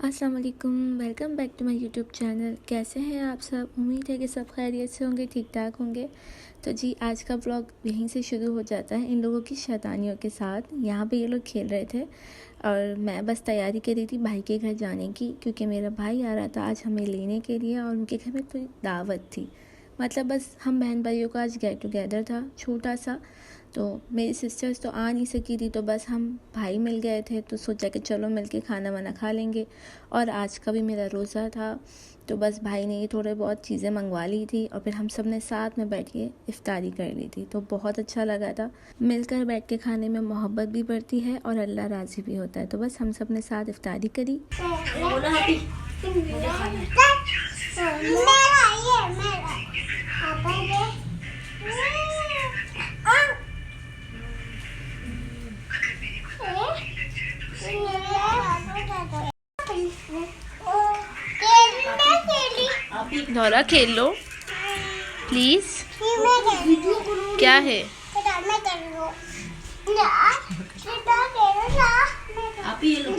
अस्सलाम वालेकुम, welcome back to my YouTube channel. कैसे हैं आप सब? उम्मीद है कि सब खैरियत से होंगे, ठीक ठाक होंगे। तो जी आज का ब्लॉग यहीं से शुरू हो जाता है इन लोगों की शैतानियों के साथ। यहाँ पे ये लोग खेल रहे थे और मैं बस तैयारी कर रही थी भाई के घर जाने की, क्योंकि मेरा भाई आ रहा था आज हमें लेने के लिए और उनके घर में कोई दावत थी। मतलब बस हम बहन भाइयों का आज गेट टुगेदर था छोटा सा। तो मेरी सिस्टर्स तो आ नहीं सकी थी, तो बस हम भाई मिल गए थे, तो सोचा कि चलो मिल के खाना वाना खा लेंगे। और आज का भी मेरा रोज़ा था, तो बस भाई ने ये थोड़े बहुत चीज़ें मंगवा ली थी और फिर हम सब ने साथ में बैठ के इफ्तारी कर ली थी। तो बहुत अच्छा लगा था। मिलकर बैठ के खाने में मोहब्बत भी बढ़ती है और अल्लाह राज़ी भी होता है। तो बस हम सब ने साथ इफ्तारी करी। नौरा खेल लो प्लीज। क्या है? आप ये लो।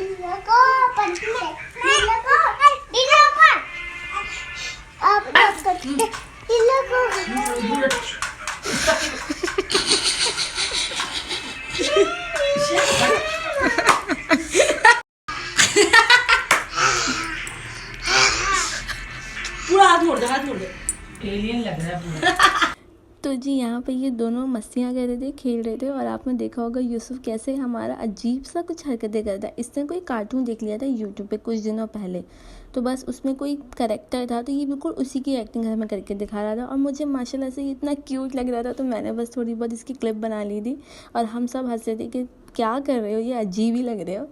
पूरा हाथ मोड़ दे, हाथ मोड़ दे। एलियन लग रहा है पूरा। तो जी यहाँ पे ये दोनों मस्तियाँ कर रहे थे, खेल रहे थे। और आपने देखा होगा यूसुफ कैसे हमारा अजीब सा कुछ हरकतें करता है। इसने कोई कार्टून देख लिया था यूट्यूब पे कुछ दिनों पहले, तो बस उसमें कोई कैरेक्टर था, तो ये बिल्कुल उसी की एक्टिंग घर में करके दिखा रहा था। और मुझे माशाल्लाह से ये इतना क्यूट लग रहा था, तो मैंने बस थोड़ी बहुत इसकी क्लिप बना ली थी और हम सब हंस रहे थे कि क्या कर रहे हो, ये अजीब ही लग रहे हो।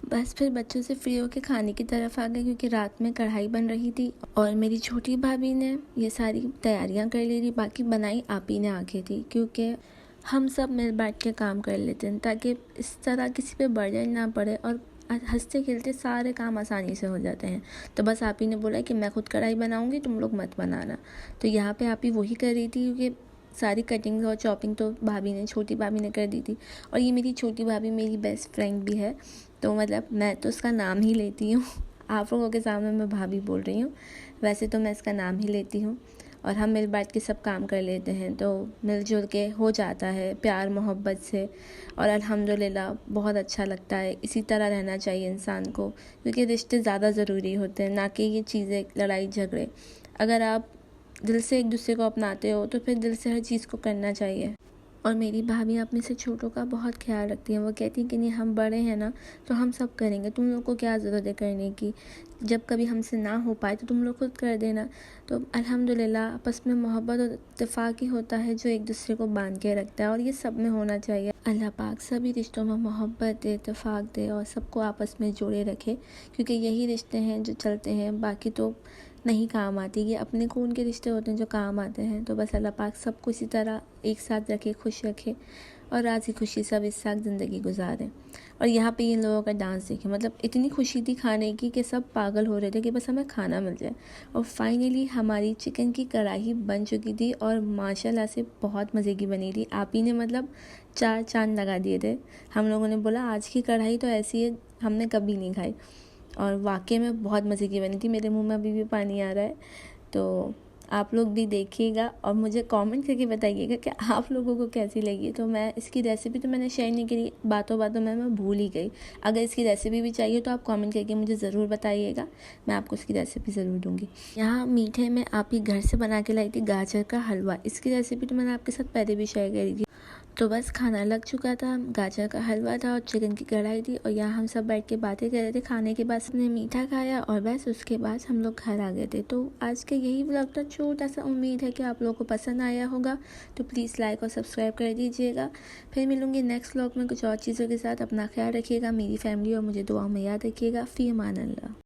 बस फिर बच्चों से फ्री होकर खाने की तरफ आ गए, क्योंकि रात में कढ़ाई बन रही थी और मेरी छोटी भाभी ने ये सारी तैयारियां कर ली थी। बाकी बनाई आप ही ने आके थी, क्योंकि हम सब मिल बैठ के काम कर लेते हैं ताकि इस तरह किसी पे बर्डन ना पड़े और हंसते खेलते सारे काम आसानी से हो जाते हैं। तो बस आप ही ने बोला कि मैं खुद कढ़ाई बनाऊंगी, तुम लोग मत बनाना। तो यहाँ पे आप ही वही कर रही थी, क्योंकि सारी कटिंग और चॉपिंग तो भाभी ने, छोटी भाभी ने कर दी थी। और ये मेरी छोटी भाभी मेरी बेस्ट फ्रेंड भी है, तो मतलब मैं तो उसका नाम ही लेती हूँ। आप लोगों के सामने मैं भाभी बोल रही हूँ, वैसे तो मैं इसका नाम ही लेती हूँ। और हम मिल बांट के सब काम कर लेते हैं, तो मिलजुल के हो जाता है प्यार मोहब्बत से। और अल्हम्दुलिल्लाह बहुत अच्छा लगता है। इसी तरह रहना चाहिए इंसान को, क्योंकि रिश्ते ज़्यादा ज़रूरी होते हैं, ना कि ये चीज़ें लड़ाई झगड़े। अगर आप दिल से एक दूसरे को अपनाते हो तो फिर दिल से हर चीज़ को करना चाहिए। और मेरी भाभी अपने से छोटों का बहुत ख्याल रखती हैं। वो कहती हैं कि नहीं, हम बड़े हैं ना, तो हम सब करेंगे, तुम लोग को क्या ज़रूरत है करने की। जब कभी हमसे ना हो पाए तो तुम लोग खुद कर देना। तो अल्हम्दुलिल्लाह आपस में मोहब्बत और इत्तेफाक ही होता है जो एक दूसरे को बांध के रखता है, और ये सब में होना चाहिए। अल्लाह पाक सभी रिश्तों में मोहब्बत दे, इत्तेफाक दे और सबको आपस में जोड़े रखे, क्योंकि यही रिश्ते हैं जो चलते हैं, बाकी तो नहीं काम आती। ये अपने खून के रिश्ते होते हैं जो काम आते हैं। तो बस अल्लाह पाक सबको इसी तरह एक साथ रखे, खुश रखे और राज़ी खुशी सब इस साथ ज़िंदगी गुजारें। और यहाँ पे इन लोगों का डांस देखें, मतलब इतनी खुशी थी खाने की कि सब पागल हो रहे थे कि बस हमें खाना मिल जाए। और फाइनली हमारी चिकन की कढ़ाई बन चुकी थी और माशाल्लाह से बहुत मज़े की बनी थी। आप ही ने मतलब 4 चाँद लगा दिए थे। हम लोगों ने बोला आज की कढ़ाई तो ऐसी है, हमने कभी नहीं खाई। और वाकई में बहुत मज़े की बनी थी। मेरे मुंह में अभी भी पानी आ रहा है। तो आप लोग भी देखिएगा और मुझे कमेंट करके बताइएगा कि आप लोगों को कैसी लगी। तो मैं इसकी रेसिपी तो मैंने शेयर नहीं करी, बातों बातों में मैं भूल ही गई। अगर इसकी रेसिपी भी चाहिए तो आप कमेंट करके मुझे ज़रूर बताइएगा, मैं आपको इसकी रेसिपी ज़रूर दूँगी। यहाँ मीठे में आप ही घर से बना के लाई थी गाजर का हलवा। इसकी रेसिपी तो मैंने आपके साथ पहले भी शेयर करी थी। तो बस खाना लग चुका था, गाजर का हलवा था और चिकन की कढ़ाई थी, और यहाँ हम सब बैठ के बातें कर रहे थे। खाने के बाद सबने मीठा खाया और बस उसके बाद हम लोग घर आ गए थे। तो आज का यही व्लॉग था छोटा सा। उम्मीद है कि आप लोगों को पसंद आया होगा, तो प्लीज़ लाइक और सब्सक्राइब कर दीजिएगा। फिर मिलूँगी नेक्स्ट व्लॉग में कुछ और चीज़ों के साथ। अपना ख्याल रखिएगा, मेरी फैमिली और मुझे दुआ में याद रखिएगा। फ़ी अमान अल्लाह।